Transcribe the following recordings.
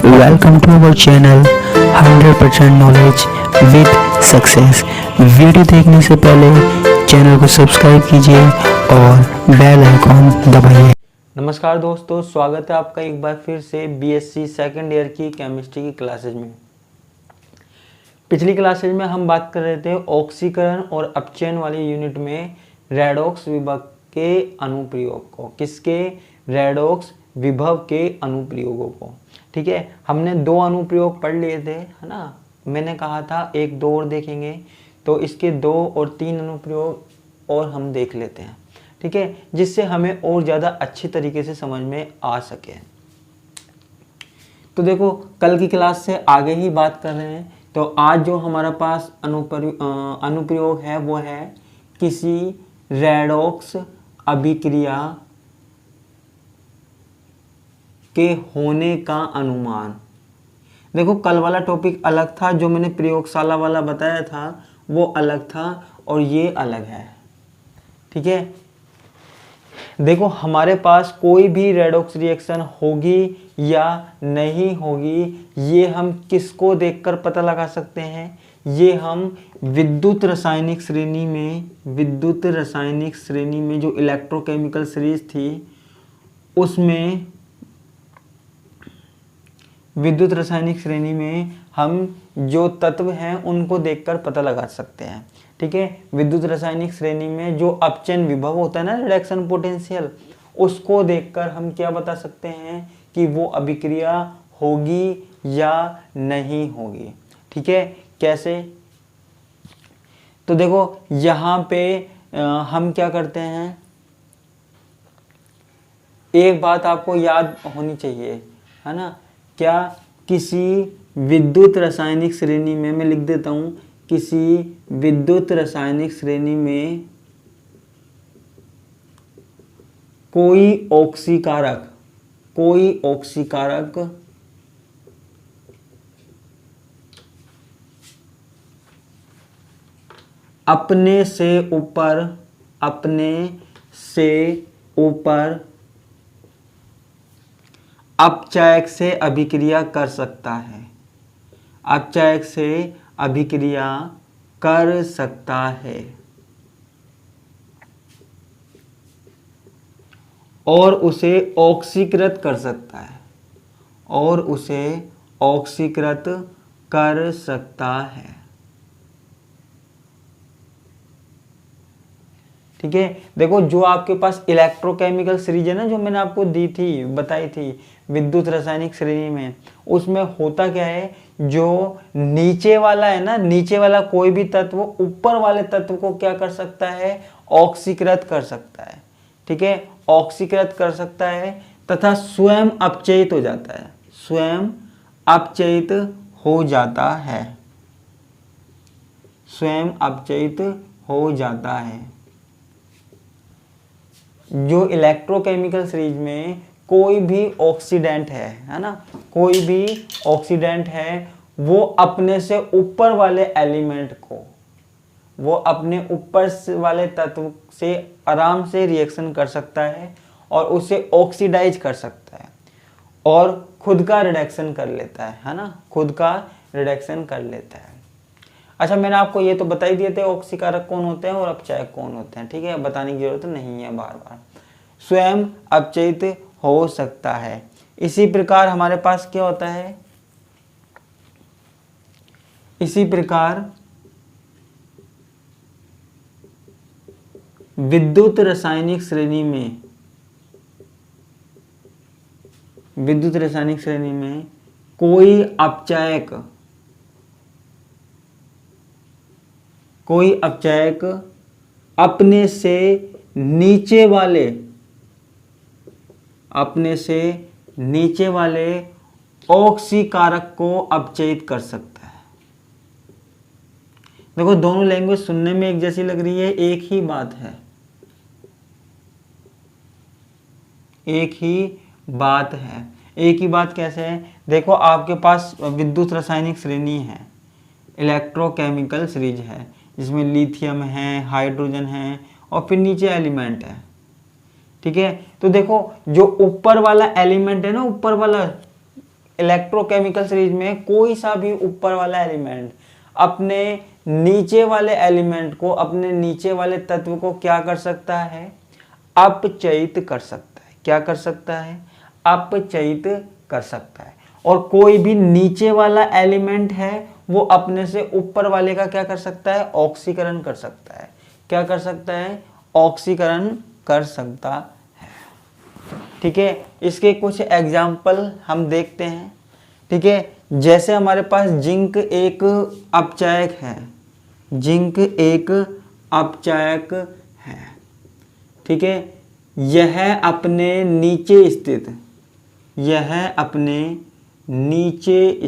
Welcome to our channel 100% knowledge with success. Video देखने से पहले चैनल को सब्सक्राइब कीजिए और बेल आइकॉन दबाइए। नमस्कार दोस्तों, स्वागत है आपका एक बार फिर से बीएससी सेकेंड ईयर की केमिस्ट्री की क्लासेज में। पिछली क्लासेज में हम बात कर रहे थे ऑक्सीकरण और अपचयन वाली यूनिट में रेडॉक्स विभव के अनुप्रयोग को। किसके? रेडॉक्स विभव के अनुप्रयोगों को। ठीक है, हमने दो अनुप्रयोग पढ़ लिए थे, है ना। मैंने कहा था एक दो और देखेंगे, तो इसके 2 और 3 अनुप्रयोग और हम देख लेते हैं। ठीक है, जिससे हमें और ज़्यादा अच्छी तरीके से समझ में आ सके। तो देखो, कल की क्लास से आगे ही बात कर रहे हैं। तो आज जो हमारा पास अनुप्रयोग है वो है किसी रेडॉक्स अभिक्रिया के होने का अनुमान। देखो, कल वाला टॉपिक अलग था, जो मैंने प्रयोगशाला वाला बताया था वो अलग था और ये अलग है। ठीक है, देखो हमारे पास कोई भी रेडॉक्स रिएक्शन होगी या नहीं होगी, ये हम किसको देखकर पता लगा सकते हैं? ये हम विद्युत रासायनिक श्रेणी में जो इलेक्ट्रोकेमिकल सीरीज थी उसमें विद्युत रासायनिक श्रेणी में हम जो तत्व हैं उनको देखकर पता लगा सकते हैं। ठीक है, विद्युत रासायनिक श्रेणी में जो अपचयन विभव होता है ना, रिडक्शन पोटेंशियल, उसको देखकर हम क्या बता सकते हैं कि वो अभिक्रिया होगी या नहीं होगी। ठीक है, कैसे? तो देखो यहाँ पे हम क्या करते हैं, एक बात आपको याद होनी चाहिए, है ना। क्या? किसी विद्युत रासायनिक श्रेणी में, मैं लिख देता हूं, किसी विद्युत रासायनिक श्रेणी में कोई ऑक्सीकारक अपने से ऊपर अपचायक से अभिक्रिया कर सकता है। अपचायक से अभिक्रिया कर सकता है और उसे ऑक्सीकृत कर सकता है ठीक है, देखो जो आपके पास इलेक्ट्रोकेमिकल सीरीज है ना, जो मैंने आपको दी थी, बताई थी विद्युत रासायनिक श्रेणी में, उसमें होता क्या है, जो नीचे वाला है ना, नीचे वाला कोई भी तत्व ऊपर वाले तत्व को क्या कर सकता है? ऑक्सीकृत कर सकता है। ठीक है, ऑक्सीकृत कर सकता है तथा स्वयं अपचयित हो जाता है। स्वयं अपचयित हो जाता है। जो इलेक्ट्रोकेमिकल सीरीज में कोई भी ऑक्सीडेंट है ना, कोई भी ऑक्सीडेंट है, वो अपने से ऊपर वाले एलिमेंट को, वो अपने ऊपर वाले तत्व से आराम से रिएक्शन कर सकता है और उसे ऑक्सीडाइज कर सकता है और खुद का रिडक्शन कर लेता है ना, खुद का रिडक्शन कर लेता है। अच्छा, मैंने आपको ये तो बता ही दिए थे ऑक्सीकारक कौन होते हैं और अपचायक कौन होते हैं। ठीक है, बताने की जरूरत नहीं है बार बार। स्वयं अपचयित हो सकता है। इसी प्रकार हमारे पास क्या होता है, इसी प्रकार विद्युत रासायनिक श्रेणी में कोई अपचायक अपने से नीचे वाले ऑक्सीकारक को अपचयित कर सकता है। देखो, दोनों लैंग्वेज सुनने में एक जैसी लग रही है, एक ही बात है, एक ही बात कैसे है? देखो, आपके पास विद्युत रासायनिक श्रेणी है, इलेक्ट्रोकेमिकल सीरीज है, जिसमें लिथियम है, हाइड्रोजन है और फिर नीचे एलिमेंट है। ठीक है, तो देखो जो ऊपर वाला एलिमेंट है ना, ऊपर वाला इलेक्ट्रोकेमिकल सीरीज में कोई सा भी ऊपर वाला एलिमेंट अपने नीचे वाले एलिमेंट को, अपने नीचे वाले तत्व को क्या कर सकता है, अपचयित कर सकता है। क्या कर सकता है, अपचयित कर सकता है। और कोई भी नीचे वाला एलिमेंट है वो अपने से ऊपर वाले का क्या कर सकता है, ऑक्सीकरण कर सकता है। क्या कर सकता है, ऑक्सीकरण कर सकता है। ठीक है, इसके कुछ एग्जाम्पल हम देखते हैं। ठीक है, जैसे हमारे पास जिंक एक अपचायक है, जिंक एक अपचायक है। ठीक है, यह अपने नीचे स्थित, यह अपने नीचे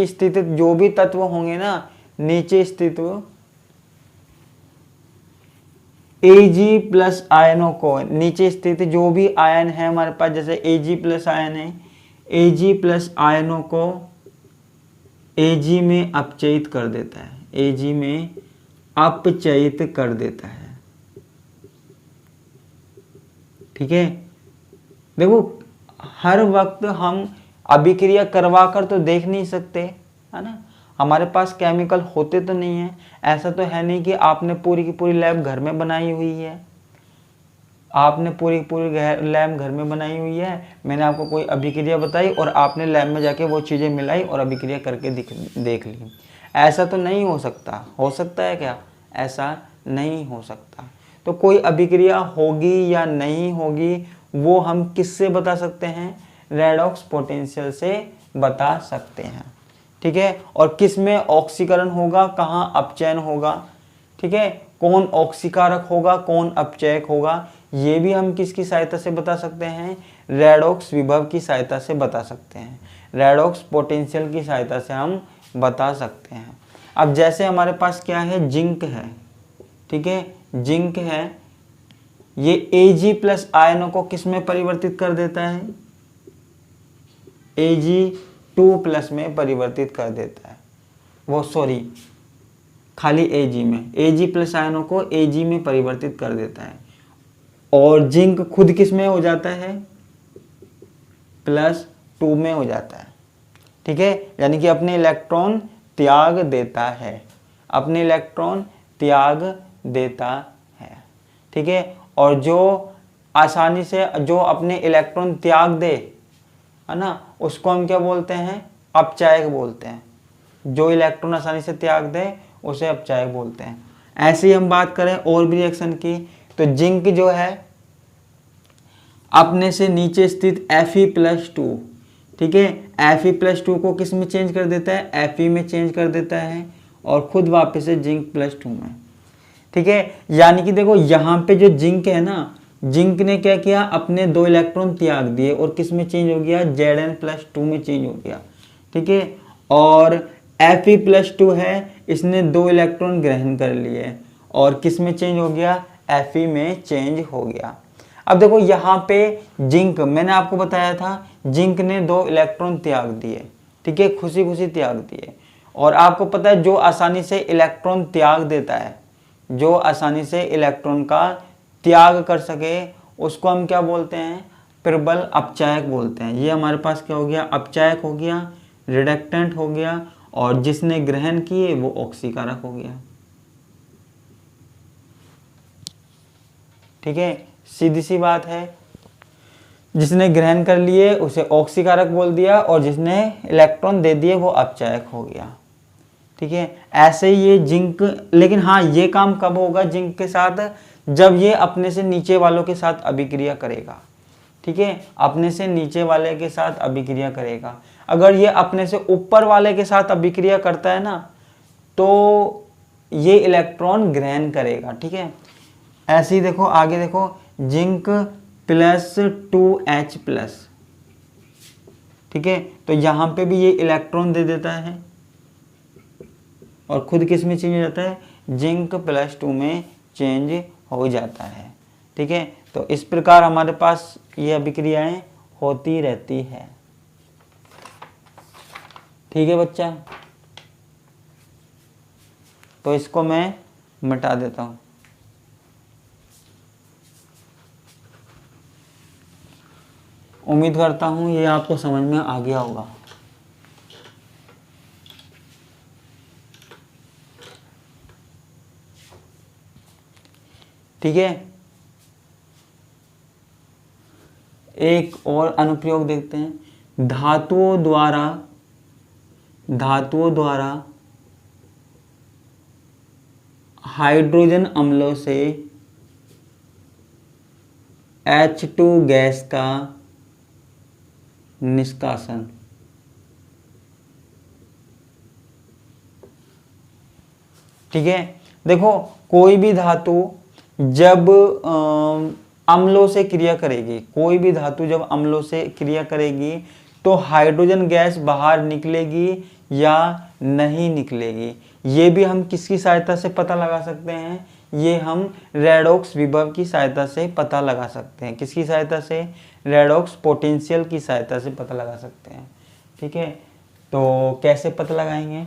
स्थित जो भी तत्व होंगे ना, नीचे स्थित Ag प्लस आयनों को, नीचे स्थित जो भी आयन है हमारे पास, जैसे Ag प्लस आयन है, Ag प्लस आयनों को Ag में अपचयित कर देता है, Ag में अपचयित कर देता है। ठीक है, देखो हर वक्त हम अभिक्रिया करवा कर तो देख नहीं सकते, है ना। हमारे पास केमिकल होते तो नहीं है, ऐसा तो है नहीं कि आपने पूरी की पूरी लैब घर में बनाई हुई है, आपने पूरी की पूरी लैब घर में बनाई हुई है, मैंने आपको कोई अभिक्रिया बताई और आपने लैब में जाके वो चीज़ें मिलाई और अभिक्रिया करके देख ली। ऐसा तो नहीं हो सकता। हो सकता है क्या, ऐसा नहीं हो सकता। तो कोई अभिक्रिया होगी या नहीं होगी वो हम किससे बता सकते हैं, रेडॉक्स पोटेंशियल से बता सकते हैं। ठीक है, और किस में ऑक्सीकरण होगा, कहाँ अपचयन होगा। ठीक है, कौन ऑक्सीकारक होगा, कौन अपचयक होगा, ये भी हम किसकी सहायता से बता सकते हैं, रेडॉक्स विभव की सहायता से बता सकते हैं, रेडॉक्स पोटेंशियल की सहायता से हम बता सकते हैं। अब जैसे हमारे पास क्या है, जिंक है। ठीक है, जिंक है, ये Ag प्लस आयनों को किस में परिवर्तित कर देता है, Ag2 प्लस में परिवर्तित कर देता है। वो सॉरी, खाली Ag में, Ag प्लस आयनों को Ag में परिवर्तित कर देता है। और जिंक खुद किस में हो जाता है, +2 में हो जाता है। ठीक है, यानी कि अपने इलेक्ट्रॉन त्याग देता है, अपने इलेक्ट्रॉन त्याग देता है। ठीक है, और जो आसानी से जो अपने इलेक्ट्रॉन त्याग दे, है ना, उसको हम क्या बोलते हैं, अपचायक बोलते हैं। जो इलेक्ट्रॉन आसानी से त्याग दे उसे अपचायक बोलते हैं। ऐसे ही हम बात करें और भी रिएक्शन की, तो जिंक जो है अपने से नीचे स्थित Fe+2, ठीक है, Fe+2 को किस में चेंज कर देता है, Fe में चेंज कर देता है और खुद वापस से जिंक +2 में। ठीक है, यानी कि देखो यहाँ पे जो जिंक है ना, जिंक ने क्या किया, अपने 2 इलेक्ट्रॉन त्याग दिए और किस में चेंज हो गया, Zn+2 में चेंज हो गया। ठीक है, और Fe+2 है, इसने 2 इलेक्ट्रॉन ग्रहण कर लिए और किस में चेंज हो गया, Fe में चेंज हो गया। अब देखो यहाँ पे जिंक, मैंने आपको बताया था जिंक ने 2 इलेक्ट्रॉन त्याग दिए। ठीक है, खुशी खुशी त्याग दिए। और आपको पता है जो आसानी से इलेक्ट्रॉन त्याग देता है, जो आसानी से इलेक्ट्रॉन का त्याग कर सके, उसको हम क्या बोलते हैं, प्रबल अपचायक बोलते हैं। ये हमारे पास क्या हो गया, अपचायक हो गया, रिडक्टेंट हो गया, और जिसने ग्रहण किए वो ऑक्सीकारक हो गया। ठीक है, सीधी सी बात है, जिसने ग्रहण कर लिए उसे ऑक्सीकारक बोल दिया और जिसने इलेक्ट्रॉन दे दिए वो अपचायक हो गया। ठीक है, ऐसे ही ये जिंक, लेकिन हाँ ये काम कब होगा जिंक के साथ, जब ये अपने से नीचे वालों के साथ अभिक्रिया करेगा। ठीक है, अपने से नीचे वाले के साथ अभिक्रिया करेगा। अगर ये अपने से ऊपर वाले के साथ अभिक्रिया करता है ना, तो ये इलेक्ट्रॉन ग्रहण करेगा। ठीक है, ऐसे ही देखो आगे देखो, जिंक +2H+, ठीक है, तो यहाँ पे भी ये इलेक्ट्रॉन दे देता है और खुद किस में चेंज हो जाता है, जिंक +2 में चेंज हो जाता है। ठीक है, तो इस प्रकार हमारे पास ये अभिक्रियाएं होती रहती है। ठीक है बच्चा, तो इसको मैं मिटा देता हूँ। उम्मीद करता हूँ ये आपको समझ में आ गया होगा। ठीक है, एक और अनुप्रयोग देखते हैं। धातुओं द्वारा हाइड्रोजन अम्लों से H2 गैस का निष्कासन। ठीक है, देखो कोई भी धातु जब अम्लों से क्रिया करेगी, कोई भी धातु जब अम्लों से क्रिया करेगी तो हाइड्रोजन गैस बाहर निकलेगी या नहीं निकलेगी, ये भी हम किसकी सहायता से पता लगा सकते हैं? ये हम रेडॉक्स विभव की सहायता से पता लगा सकते हैं। किसकी सहायता से? रेडॉक्स पोटेंशियल की सहायता से पता लगा सकते हैं। ठीक है, तो कैसे पता लगाएंगे?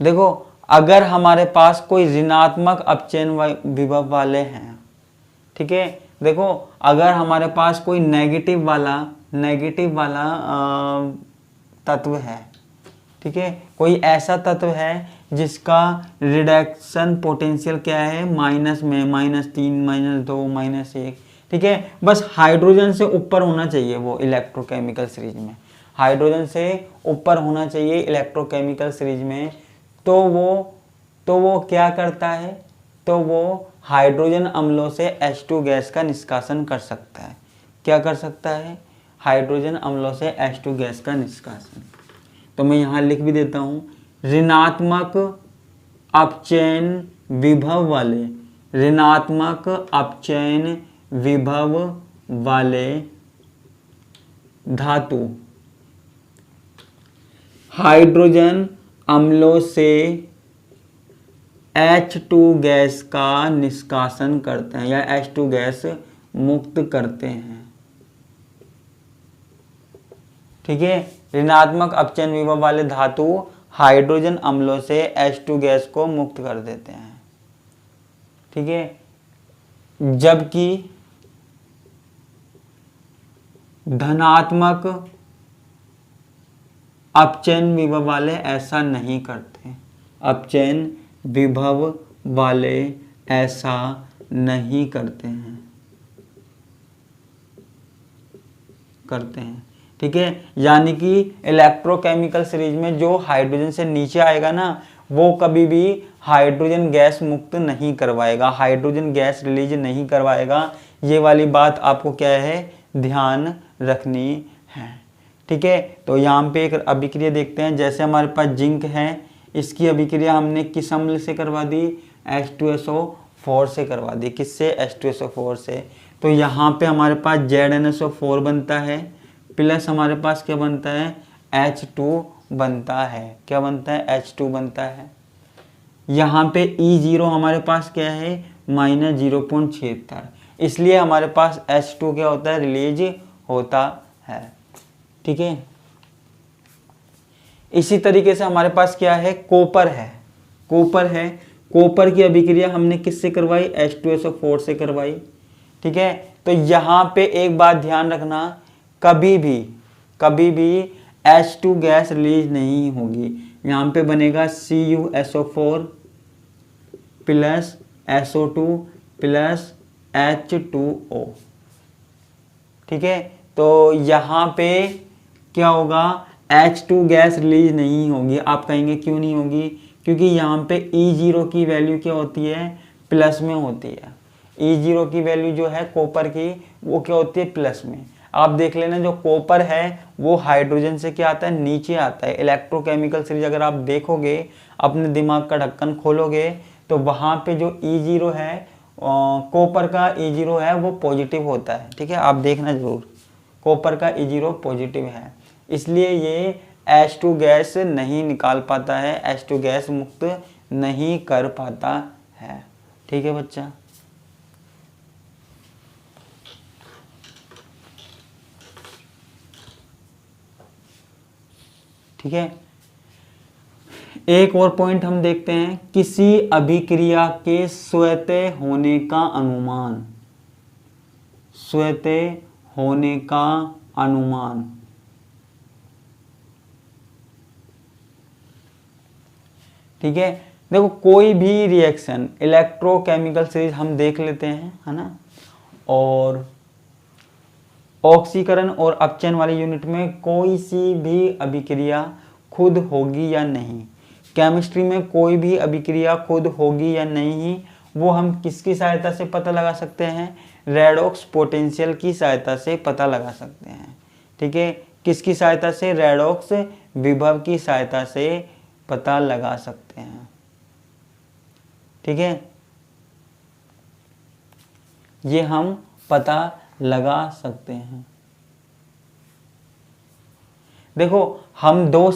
देखो, अगर हमारे पास कोई ऋणात्मक अपचयन विभव वाले हैं, ठीक है, देखो अगर हमारे पास कोई नेगेटिव वाला तत्व है, ठीक है, कोई ऐसा तत्व है जिसका रिडक्शन पोटेंशियल क्या है? माइनस में, -3, -2, -1, ठीक है, बस हाइड्रोजन से ऊपर होना चाहिए वो इलेक्ट्रोकेमिकल सीरीज में, हाइड्रोजन से ऊपर होना चाहिए इलेक्ट्रोकेमिकल सीरीज में। तो वो क्या करता है? तो वो हाइड्रोजन अम्लों से H2 गैस का निष्कासन कर सकता है। क्या कर सकता है? हाइड्रोजन अम्लों से H2 गैस का निष्कासन। तो मैं यहाँ लिख भी देता हूँ, ऋणात्मक अपचयन विभव वाले धातु हाइड्रोजन अम्लों से H2 गैस का निष्कासन करते हैं या H2 गैस मुक्त करते हैं। ठीक है, ऋणात्मक अपचयन विभव वाले धातु हाइड्रोजन अम्लों से H2 गैस को मुक्त कर देते हैं। ठीक है, जबकि धनात्मक अपचयन विभव वाले ऐसा नहीं करते। अपचयन विभव वाले ऐसा नहीं करते हैं। ठीक है, यानी कि इलेक्ट्रोकेमिकल सीरीज में जो हाइड्रोजन से नीचे आएगा ना, वो कभी भी हाइड्रोजन गैस मुक्त नहीं करवाएगा, हाइड्रोजन गैस रिलीज नहीं करवाएगा। ये वाली बात आपको क्या है? ध्यान रखनी है। ठीक है, तो यहाँ पे एक अभिक्रिया देखते हैं। जैसे हमारे पास जिंक है, इसकी अभिक्रिया हमने किस अम्ल से करवा दी? H2SO4 से करवा दी। किससे? H2SO4 से। तो यहाँ पे हमारे पास ZnSO4 बनता है, प्लस हमारे पास क्या बनता है? H2 बनता है। क्या बनता है? H2 बनता है। यहाँ पे E0 हमारे पास क्या है? -0.76। इसलिए हमारे पास H2 क्या होता है? रिलीज होता है। ठीक है, इसी तरीके से हमारे पास क्या है? कोपर है। कोपर की अभिक्रिया हमने किससे करवाई? H2SO4 से करवाई। ठीक है, तो यहाँ पे एक बात ध्यान रखना, कभी भी H2 गैस रिलीज नहीं होगी। यहाँ पे बनेगा CuSO4 plus SO2 plus H2O। ठीक है, तो यहाँ पे क्या होगा? H2 गैस रिलीज नहीं होगी। आप कहेंगे क्यों नहीं होगी? क्योंकि यहाँ पे E0 की वैल्यू क्या होती है? प्लस में होती है। E0 की वैल्यू जो है कॉपर की, वो क्या होती है? प्लस में। आप देख लेना, जो कॉपर है वो हाइड्रोजन से क्या आता है? नीचे आता है। इलेक्ट्रोकेमिकल सीरीज अगर आप देखोगे, अपने दिमाग का ढक्कन खोलोगे, तो वहाँ पे जो E0 है, कॉपर का E0 है, वो पॉजिटिव होता है। ठीक है, आप देखना जरूर, कॉपर का E0 पॉजिटिव है, इसलिए ये H2 गैस नहीं निकाल पाता है, H2 गैस मुक्त नहीं कर पाता है। ठीक है बच्चा, ठीक है। एक और पॉइंट हम देखते हैं, किसी अभिक्रिया के स्वतः होने का अनुमान। स्वतः होने का अनुमान। ठीक है, देखो कोई भी रिएक्शन इलेक्ट्रोकेमिकल सीरीज हम देख लेते हैं, है ना। और ऑक्सीकरण और अपचयन वाली यूनिट में कोई सी भी अभिक्रिया खुद होगी या नहीं, केमिस्ट्री में कोई भी अभिक्रिया खुद होगी या नहीं, वो हम किसकी सहायता से पता लगा सकते हैं, रेडॉक्स पोटेंशियल की सहायता से पता लगा सकते हैं। ठीक है, किसकी सहायता से, रेडॉक्स विभव की सहायता से पता लगा सकते हैं। ठीक है, ये हम पता लगा सकते हैं। देखो हम दो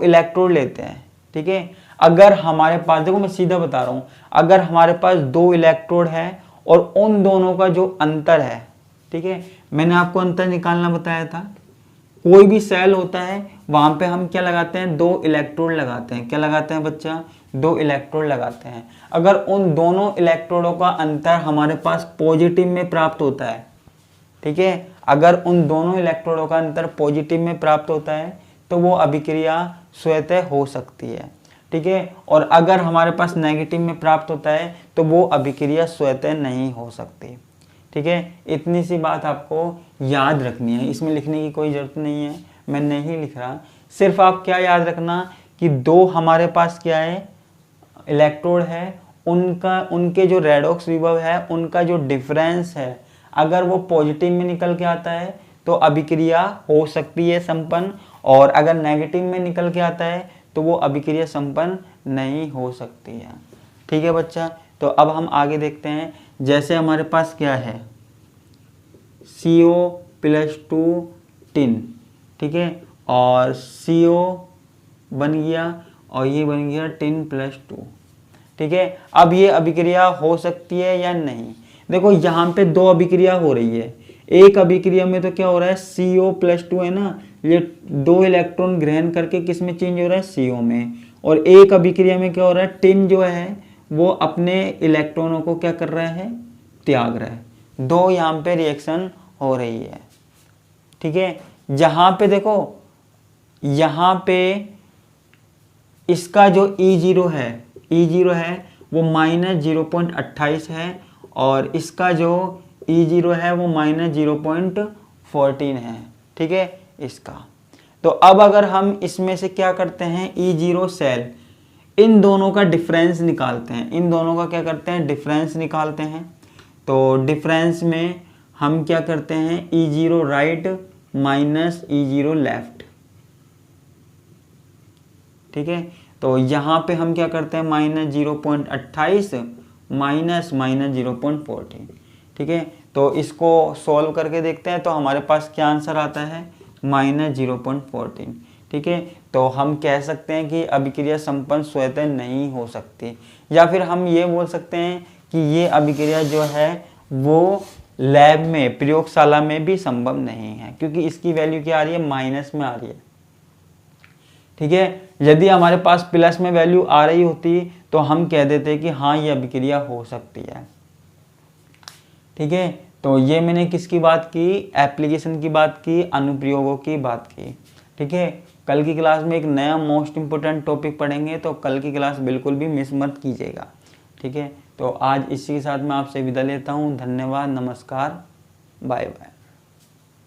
इलेक्ट्रोड लेते हैं। ठीक है, अगर हमारे पास, देखो मैं सीधा बता रहा हूं, अगर हमारे पास 2 इलेक्ट्रोड है और उन दोनों का जो अंतर है, ठीक है, मैंने आपको अंतर निकालना बताया था। कोई भी सेल होता है वहां पे हम क्या लगाते हैं, 2 इलेक्ट्रोड लगाते हैं। क्या लगाते हैं बच्चा, 2 इलेक्ट्रोड लगाते हैं। अगर उन दोनों इलेक्ट्रोडों का अंतर हमारे पास पॉजिटिव में प्राप्त होता है, ठीक है, अगर उन दोनों इलेक्ट्रोडों का अंतर पॉजिटिव में प्राप्त होता है तो वो अभिक्रिया स्वतः हो सकती है। ठीक है, और अगर हमारे पास नेगेटिव में प्राप्त होता है तो वो अभिक्रिया स्वतः नहीं हो सकती। ठीक है, इतनी सी बात आपको याद रखनी है, इसमें लिखने की कोई ज़रूरत नहीं है, मैं नहीं लिख रहा। सिर्फ आप क्या याद रखना कि 2 हमारे पास क्या है, इलेक्ट्रोड है, उनके जो रेडॉक्स विभव है, उनका जो डिफरेंस है, अगर वो पॉजिटिव में निकल के आता है तो अभिक्रिया हो सकती है संपन्न, और अगर नेगेटिव में निकल के आता है तो वो अभिक्रिया संपन्न नहीं हो सकती है। ठीक है बच्चा, तो अब हम आगे देखते हैं। जैसे हमारे पास क्या है, CO+2 टिन, ठीक है, और CO बन गया और ये बन गया टिन+2। ठीक है, अब ये अभिक्रिया हो सकती है या नहीं। देखो यहाँ पे 2 अभिक्रिया हो रही है। एक अभिक्रिया में तो क्या हो रहा है, CO+2 है ना, ये 2 इलेक्ट्रॉन ग्रहण करके किस में चेंज हो रहा है, CO में। और एक अभिक्रिया में क्या हो रहा है, टिन जो है वो अपने इलेक्ट्रॉनों को क्या कर रहा है, त्याग रहा है। 2 यहाँ पे रिएक्शन हो रही है। ठीक है, जहाँ पे देखो, यहाँ पे इसका जो E0 है वो -0.28 है, और इसका जो E0 है वो -0.14 है। ठीक है, इसका तो अब अगर हम इसमें से क्या करते हैं, E0 सेल, इन दोनों का डिफरेंस निकालते हैं। इन दोनों का क्या करते हैं, डिफरेंस निकालते हैं। तो डिफरेंस में हम क्या करते हैं, E0 right minus E0 left. ठीक है, तो यहाँ पे हम क्या करते हैं, -0.28 माइनस -0.14। ठीक है, तो इसको सॉल्व करके देखते हैं तो हमारे पास क्या आंसर आता है, -0.14। ठीक है, तो हम कह सकते हैं कि अभिक्रिया संपन्न स्वतः नहीं हो सकती, या फिर हम ये बोल सकते हैं कि ये अभिक्रिया जो है वो लैब में, प्रयोगशाला में भी संभव नहीं है, क्योंकि इसकी वैल्यू क्या आ रही है, माइनस में आ रही है। ठीक है, यदि हमारे पास प्लस में वैल्यू आ रही होती तो हम कह देते कि हाँ ये अभिक्रिया हो सकती है। ठीक है, तो ये मैंने किसकी बात की, एप्लीकेशन की बात की, अनुप्रयोगों की बात की। ठीक है, कल की क्लास में एक नया मोस्ट इम्पोर्टेंट टॉपिक पढ़ेंगे, तो कल की क्लास बिल्कुल भी मिस मत कीजिएगा। ठीक है, तो आज इसी के साथ मैं आपसे विदा लेता हूँ। धन्यवाद, नमस्कार, बाय बाय।